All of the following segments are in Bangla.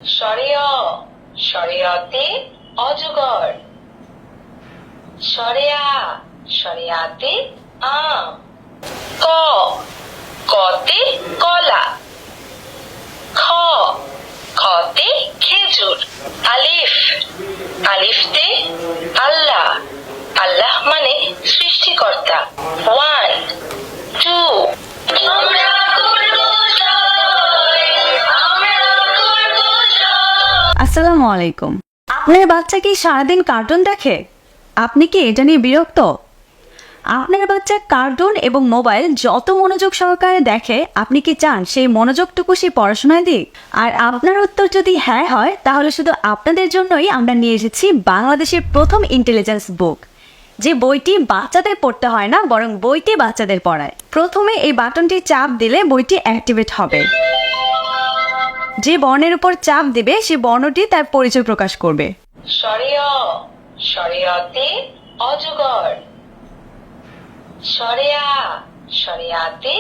সরেয় সরেয়তে অজগর। সরেয়া সরেয়াতে আম। ক কতে কলা। খ খতে খেজুর। আলিফ আলিফতে আল্লাহ। আল্লাহ মানে সৃষ্টিকর্তা। 1 2 আমরা করব জয়, আমরা করব জয়। আসসালামু আলাইকুম। আপনার বাচ্চা কি সারাদিন কার্টুন দেখে? আপনি কি এটা নিয়ে বিরক্ত? আপনার বাচ্চা কার্টুন এবং মোবাইল যত মনোযোগ সহকারে দেখে, আপনি কি চান সেই মনোযোগটুকু সে পড়াশোনায় দিক? আর আপনার উত্তর যদি হ্যাঁ হয়, তাহলে শুধু আপনাদের জন্যই আমরা নিয়ে এসেছি বাংলাদেশের প্রথম ইন্টেলিজেন্স বুক, যে বইটি বাচ্চাদের পড়তে হয় না, বরং বইটি বাচ্চাদের পড়ায়। প্রথমে এই বাটনটি চাপ দিলে বইটি অ্যাক্টিভেট হবে। যে বর্ণের উপর চাপ দিবে সে বর্ণটি তার পরিচয় প্রকাশ করবে। সরেয় সরেয়তে অজগর। সরেয়া সরেয়াতে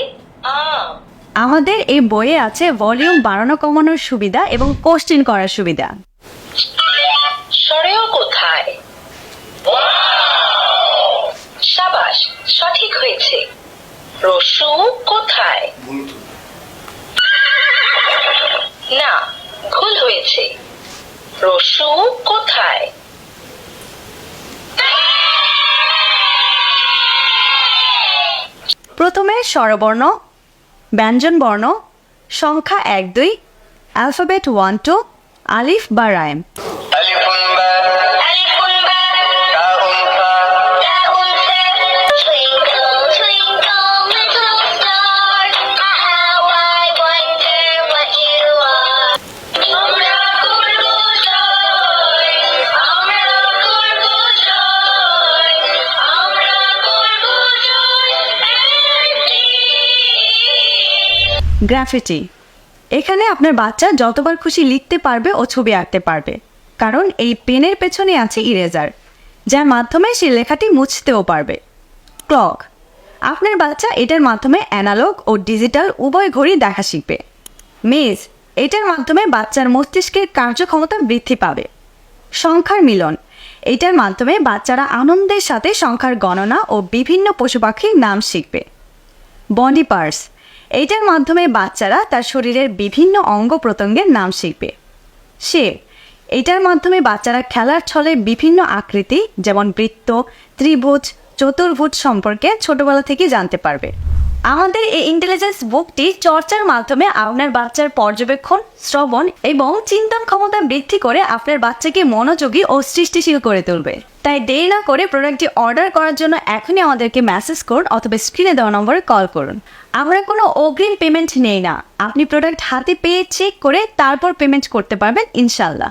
আম। আমাদের এই বইয়ে আছে ভলিউম বাড়ানো কমানোর সুবিধা এবং কোশ্চেন করার সুবিধা। সরেয় কোথায়? সাবাস, সঠিক হয়েছে। রসু কোথায়? না, ভুল হয়েছে। রসু কোথায়? প্রথমে স্বরবর্ণ, ব্যঞ্জন বর্ণ, সংখ্যা 1 2, অ্যালফাবেট 1 2, আলিফ বা rhyme. ألف باء تاء ثاء Twinkle, twinkle, little star, how I wonder what you are. আমরা করব জয়, আমরা করব জয়, আমরা করব জয়। গ্রাফিটি, এখানে আপনার বাচ্চা যতবার খুশি লিখতে পারবে ও ছবি আঁকতে পারবে, কারণ এই পেনের পেছনে আছে ইরেজার, যার মাধ্যমে সে লেখাটি মুছতেও পারবে। ক্লক, আপনার বাচ্চা এটার মাধ্যমে অ্যানালগ ও ডিজিটাল উভয় ঘড়ি দেখা শিখবে। মেজ, এটার মাধ্যমে বাচ্চার মস্তিষ্কের কার্যক্ষমতা বৃদ্ধি পাবে। সংখ্যার মিলন, এটার মাধ্যমে বাচ্চারা আনন্দের সাথে সংখ্যার গণনা ও বিভিন্ন পশু পাখির নাম শিখবে। বডি পার্টস, এইটার মাধ্যমে বাচ্চারা তার শরীরের বিভিন্ন অঙ্গ প্রত্যঙ্গের নাম শিখবে। শেপ, এইটার মাধ্যমে বাচ্চারা খেলার ছলে বিভিন্ন আকৃতি যেমন বৃত্ত, ত্রিভুজ, চতুর্ভুজ সম্পর্কে ছোটবেলা থেকে জানতে পারবে। আমাদের এই ইন্টেলিজেন্স বুকটি চর্চার মাধ্যমে আপনার বাচ্চার পর্যবেক্ষণ, শ্রবণ এবং চিন্তন ক্ষমতা বৃদ্ধি করে আপনার বাচ্চাকে মনোযোগী ও সৃষ্টিশীল করে তুলবে। তাই দেরি না করে প্রোডাক্টটি অর্ডার করার জন্য এখনই আমাদেরকে মেসেজ করুন অথবা স্ক্রিনে দেওয়া নম্বরে কল করুন। আমরা কোনো অগ্রিম পেমেন্ট নেই না, আপনি প্রোডাক্ট হাতে পেয়ে চেক করে তারপর পেমেন্ট করতে পারবেন ইনশাল্লাহ।